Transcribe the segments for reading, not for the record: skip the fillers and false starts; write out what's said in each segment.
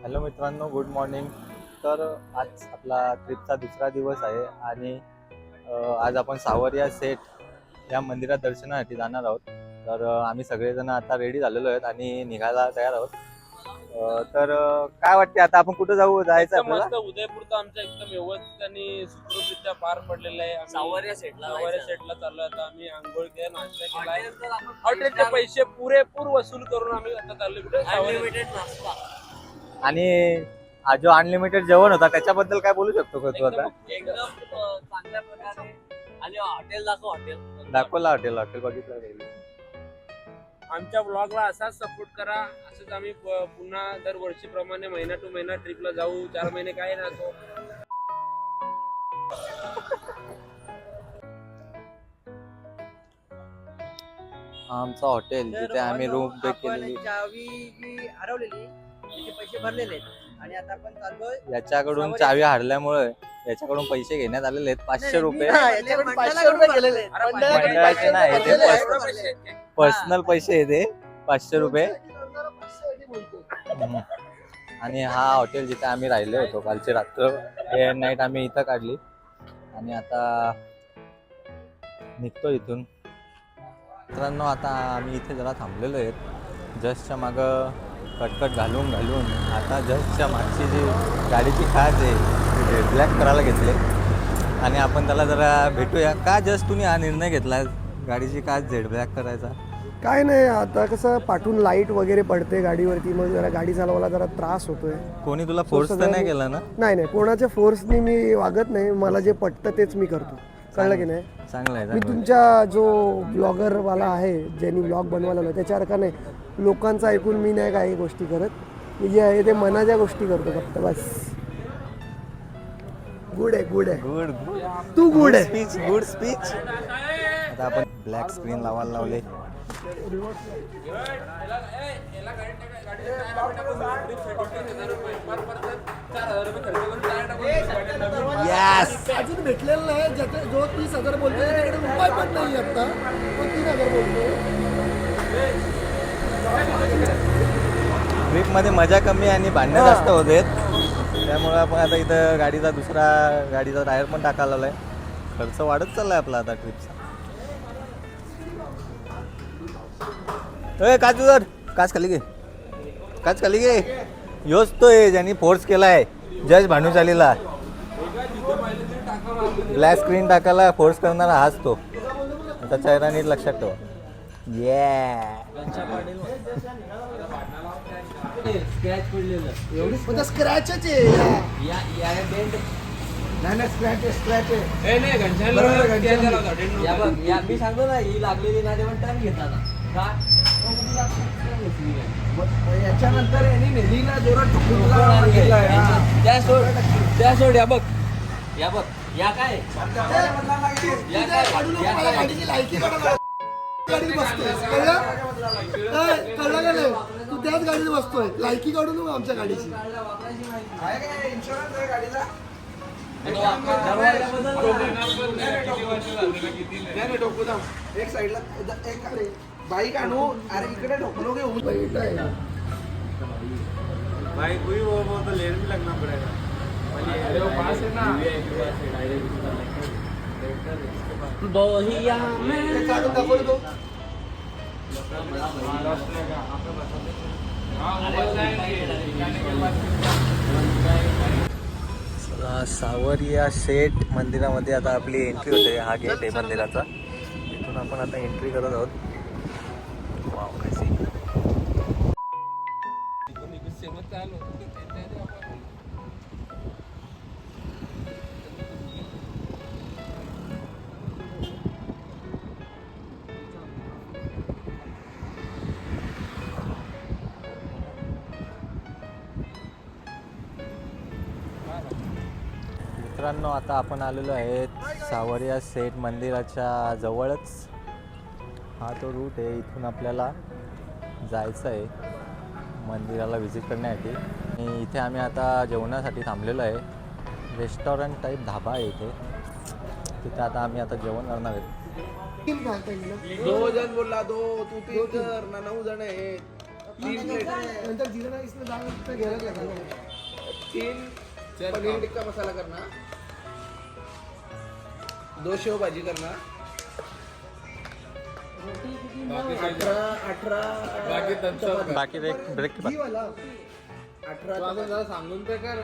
Hello मित्रांनो, good morning. तर आज आपला ट्रिपचा दुसरा दिवस आहे आणि आज आपण सावरिया सेट या मंदिरात दर्शनासाठी जाणार आहोत. तर आम्ही सगळेजण आता रेडी झालेलो आहेत आणि निघायला तयार आहोत. तर काय वाटते आता आपण कुठं जायचं आपल्याला? मस्त उदयपूर तर आमचा एकदम व्यवस्थित आणि सुखरूपरित्या पार पडलेला आहे. सावरिया सेटला चाललो आता. आम्ही आंघोळ केला, नाश्ता केलाय. हॉटेलचे पैसे पुरेपूर वसूल करून आम्ही आता चाललो कुठे अनलिमिटेड नाश्ता आणि जो अनलिमिटेड जेवण होता त्याच्याबद्दल काय बोलू शकतो का तू आता? एकदम चांगल्या प्रकारे. आणि हॉटेल दाखवला हॉटेल बघितलं. आमच्या ब्लॉगला असाच सपोर्ट करा. असंच आम्ही पुन्हा दरवर्षीप्रमाणे महिना टू महिना ट्रिपला जाऊ. 4 महिने काय नसो. आमचं हॉटेल जिथे आम्ही रूम बुक केलेली. चावी जी हरवलेली त्याचे पैसे भरलेले आहेत आणि आता आपण चाललोय याच्याकडून चावी हरल्यामुळे याच्याकडून पैसे घेण्यात आलेले आहेत 500 रुपये. याच्याकडून 500 रुपये गेलेले आहेत. मंडळाचे नाही, ते पर्सनल पैसे आहे ते 500 रुपये. आणि हा हॉटेल जिथे आम्ही राहिलो होतो कालची रात्र, डे अँड नाईट आम्ही इथं काढली आणि आता निघतो इथून. मित्रांनो, आता आम्ही इथे जरा थांबलेलो आहेत. जस्टच्या मागं कटकट घालून आता जस्टच्या मागची जी गाडीची काच आहे ती ब्लॅक करायला घेतले आणि आपण त्याला जरा भेटूया. का जस्ट तुम्ही हा निर्णय घेतला गाडीची काच झेड ब्लॅक करायचा? काय नाही, आता कसं पाठून लाईट वगैरे पडते गाडीवरती, मग जरा गाडी चालवायला जरा त्रास होतोय. कोणी तुला फोर्स तर नाही केला ना? नाही, कोणाच्या फोर्सनी मी वागत नाही. मला जे पटतं तेच मी करतो. कळलं की नाही? चांगलं मी आहे. तुमच्या जो ब्लॉगरवाला आहे ज्यांनी ब्लॉग बनवायला लावला त्याच्यावर का नाही, लोकांचं ऐकून मी नाही काही गोष्टी करत. मी जे आहे ते मनाच्या गोष्टी करतो फक्त, बस. गुड आहे गुड तू गुड आहे. Good speech. आता आपण ब्लॅक स्क्रीन लावायला लावले. यस, अजून भेटलेलं नाही. जो 30,000 बोलतो त्याच्याकडे रुपये पण नाही आता, तो 3,000 बोलतो. ट्रिपमध्ये मजा कमी आणि भांडणं जास्त होते. त्यामुळे आपण आता इथं गाडीचा टायर पण टाकायला आलाय. खर्च वाढत चाललाय आपला आता ट्रिपचा. काच खाली घे. योच तो आहे ज्यांनी फोर्स केलाय जज भानुशालीला. ब्लॅक स्क्रीन टाकायला फोर्स करणारा हाच तो. आता चेहरा नीट लक्षात ठेवा. स्क्रॅच पडलेलं स्क्रॅचच आहे. नाही, स्क्रॅच आहे. मी सांगतो ना, ही लागलेली नाही पण टाइम घेतला का याच्यानंतर यांनी नेलीला जोरात त्या सोड. या बघ या काय गाडीची लायकी गाडीत बसतोय. कळलं का नाही? तू त्याच गाडीत बसतोय. लायकी काढू नको आमच्या गाडीची. एक साईडला एक बाईक आणू. अरे इकडे ढोकलो घेऊन बाइक हुई वो तो लेन भी लगना पड़ेगा. अरे वो पास है ना. काढून दाखवतो. सावरिया सेट मंदिरामध्ये आता आपली एंट्री होते. हा गेट आहे मंदिराचा. इथून आपण आता एंट्री करत आहोत. वाव, काय scene. मित्रांनो, आता आपण आलेलो आहेत सावरिया सेट मंदिराच्या जवळच. हा तो रूट आहे. इथून आपल्याला जायचं आहे मंदिराला व्हिजिट करण्यासाठी. आणि इथे आम्ही आता जेवणासाठी थांबलेलो आहे. रेस्टॉरंट टाईप धाबा आहे इथे. तिथे आता आम्ही आता जेवण करणार आहेत. 2 जण बोलला, 2 तू 3 कर ना, 9 जण आहेत. नंतर जिरा राईसला जावं तर घ्यायला लागेल. 3 पनीर टिक्का मसाला करना, 2 शेव भाजी करना, 18 बाकी ब्रेक घी वाला 18 सांगून तर कर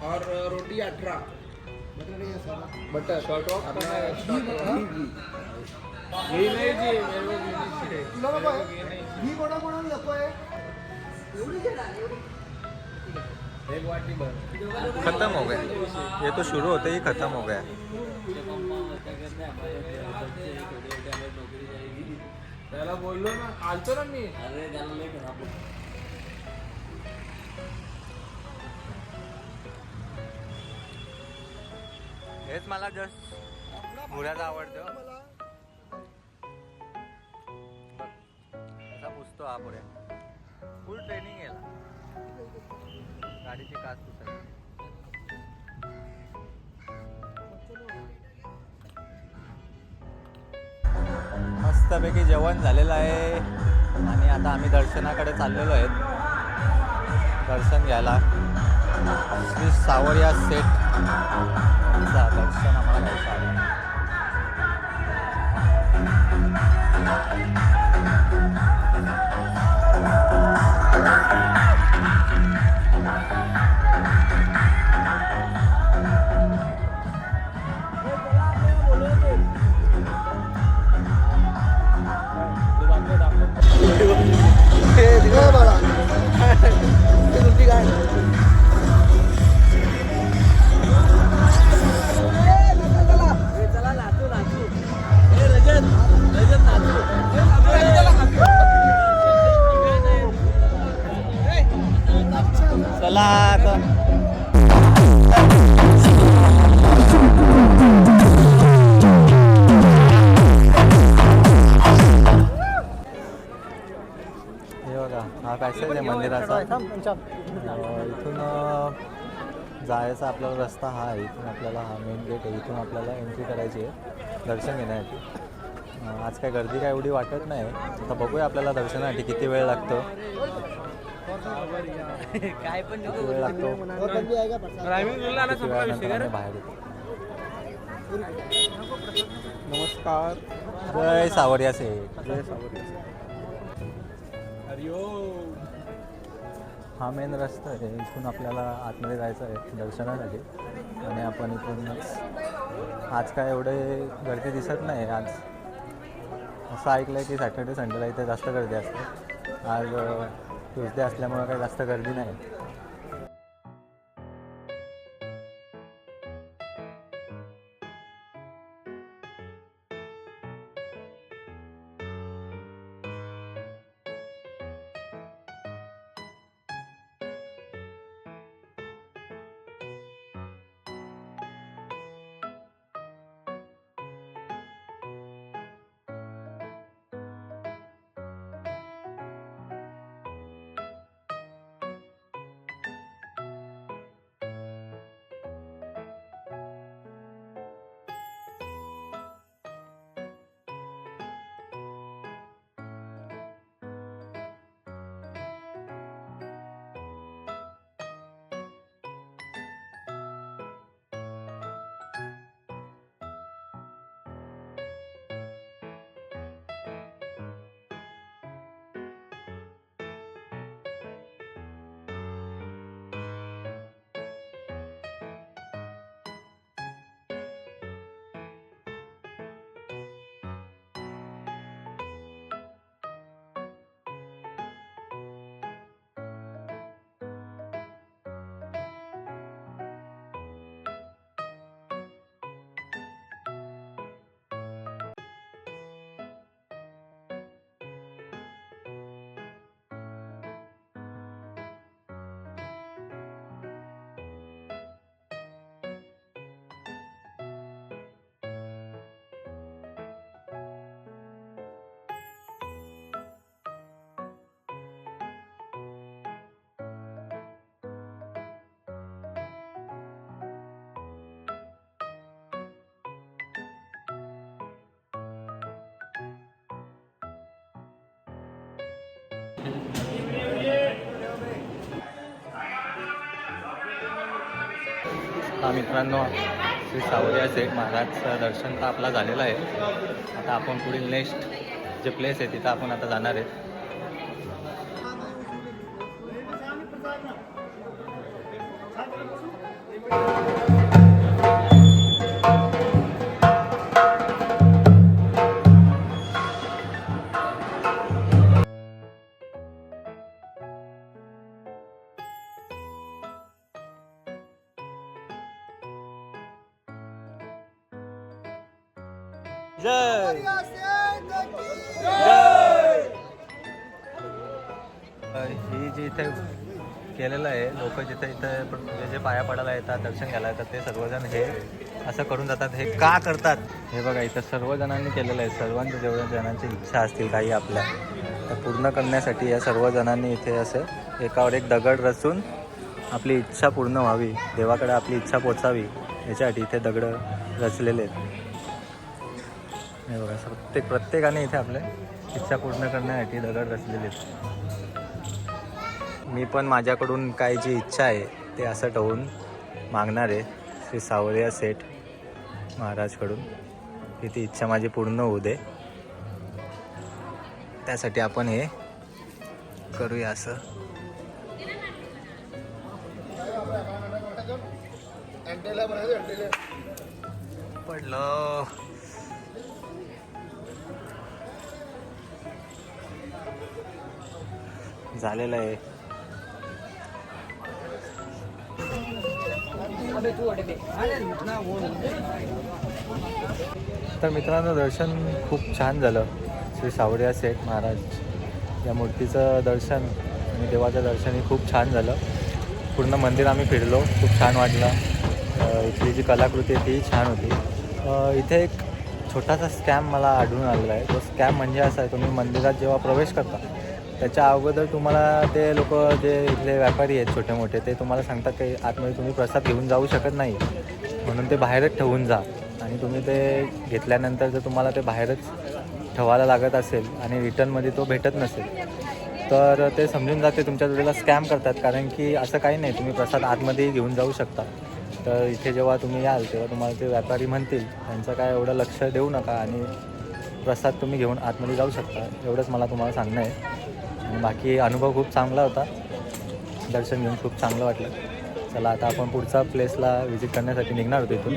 और रोटी 18 बटर नाही असायला. बटर घी नाही जी मेरे को घी नहीं चाहिए. तुला नको आहे घी कोणाकोणाला नको आहे. एक वाटी भर. खत्म हो गया, ये तो शुरू होते ही खत्म हो गया. त्याला बोललो ना, आलतो ना मी. अरे त्याला लेट होणार. हेच मला जस्ट पुऱ्याचं आवडतं. असा पुसतो हा पुऱ्या. फुल ट्रेनिंग याला, गाडीची काच पुसायची. मस्तपैकी जेवण झालेलं आहे आणि आता आम्ही दर्शनाकडे चाललेलो आहेत दर्शन घ्यायला. श्री सावरिया सेठ यांचा दर्शन आम्हाला घ्यायचं आहे. चला नाचू नाचू. रजत नाचू. चला आता हे बघा, हा पॅसेज आहे मंदिराचा. इथून जायचा आपल्याला रस्ता हा आहे. इथून आपल्याला हा मेन गेट आहे, इथून आपल्याला एंट्री करायची आहे दर्शन घेण्यासाठी. आज काय गर्दी काय एवढी वाटत नाही. आता बघूया आपल्याला दर्शनासाठी किती वेळ लागतो. काय पण किती वेळ लागतो, ड्रायव्हिंग रूलला ना किती संपला विषय वेळानंतर कर. आम्ही बाहेर येतो. नमस्कार. जय सावरिया सेठ, जय सावरिया सेठ. हा मेन रस्ता आहे. इथून आपल्याला आतमध्ये जायचं आहे दर्शनासाठी आणि आपण इथूनच. आज काय एवढे गर्दी दिसत नाही. आज असं ऐकलं आहे की सॅटर्डे संडेला इथे जास्त गर्दी असते. आज ट्यूजडे असल्यामुळे काही जास्त गर्दी नाही. हा मित्रांनो, श्री सावरिया सेठ महाराजचं दर्शन तर आपला झालेलं आहे. आता आपण पुढील नेक्स्ट जे प्लेस आहे तिथं आपण आता जाणार आहे. जय ही जी इथे केलेलं आहे, लोक जिथे इथे जे पाया पडायला येतात, दर्शन घ्यायला येतात, ते सर्वजण हे असं करून जातात. हे का करतात हे बघा, इथं सर्वजणांनी केलेलं आहे. सर्वांच्या जेवढ्या जणांची इच्छा असतील काही आपल्या, तर पूर्ण करण्यासाठी या सर्व जणांनी इथे असे एकावर एक दगड रचून आपली इच्छा पूर्ण व्हावी, देवाकडे आपली इच्छा पोचावी याच्यासाठी इथे दगड रचलेले आहेत. हे बघा, प्रत्येकाने इथे आपल्या इच्छा पूर्ण करण्यासाठी दगड रचलेले आहेत. मी पण माझ्याकडून काय जी इच्छा आहे ते असं ठेवून मागणार आहे श्री सावरिया सेठ महाराजकडून, की ती इच्छा माझी पूर्ण होऊ दे. त्यासाठी आपण हे करूया. असं पडलं. झालेलं आहे. तर मित्रांनो, दर्शन खूप छान झालं. श्री सावरिया सेठ महाराज या मूर्तीचं दर्शन आणि देवाचं दर्शनही खूप छान झालं. पूर्ण मंदिर आम्ही फिरलो, खूप छान वाटलं. इथली जी कलाकृती आहे तीही छान होती. इथे एक छोटासा स्कॅम मला आढळून आलेला आहे. तो स्कॅम म्हणजे असा आहे, तुम्ही मंदिरात जेव्हा प्रवेश करता त्याच्या अगोदर तुम्हाला ते लोक जे इथले व्यापारी आहेत छोटे मोठे, ते तुम्हाला सांगतात की आतमध्ये तुम्ही प्रसाद घेऊन जाऊ शकत नाही, म्हणून ते बाहेरच ठेवून जा. आणि तुम्ही ते घेतल्यानंतर जर तुम्हाला ते बाहेरच ठेवायला लागत असेल आणि रिटर्नमध्ये तो भेटत नसेल, तर ते समजून जाते तुमच्या जोडीला स्कॅम करतात. कारण की असं काही नाही, तुम्ही प्रसाद आतमध्येही घेऊन जाऊ शकता. तर इथे जेव्हा तुम्ही याल तेव्हा तुम्हाला ते व्यापारी म्हणतील, त्यांचं काय एवढं लक्ष देऊ नका आणि प्रसाद तुम्ही घेऊन आतमध्ये जाऊ शकता. एवढंच मला तुम्हाला सांगणं आहे. आणि बाकी अनुभव खूप चांगला होता, दर्शन घेऊन खूप चांगलं वाटलं. चला आता आपण पुढचा प्लेसला व्हिजिट करण्यासाठी निघणार होतो इथून.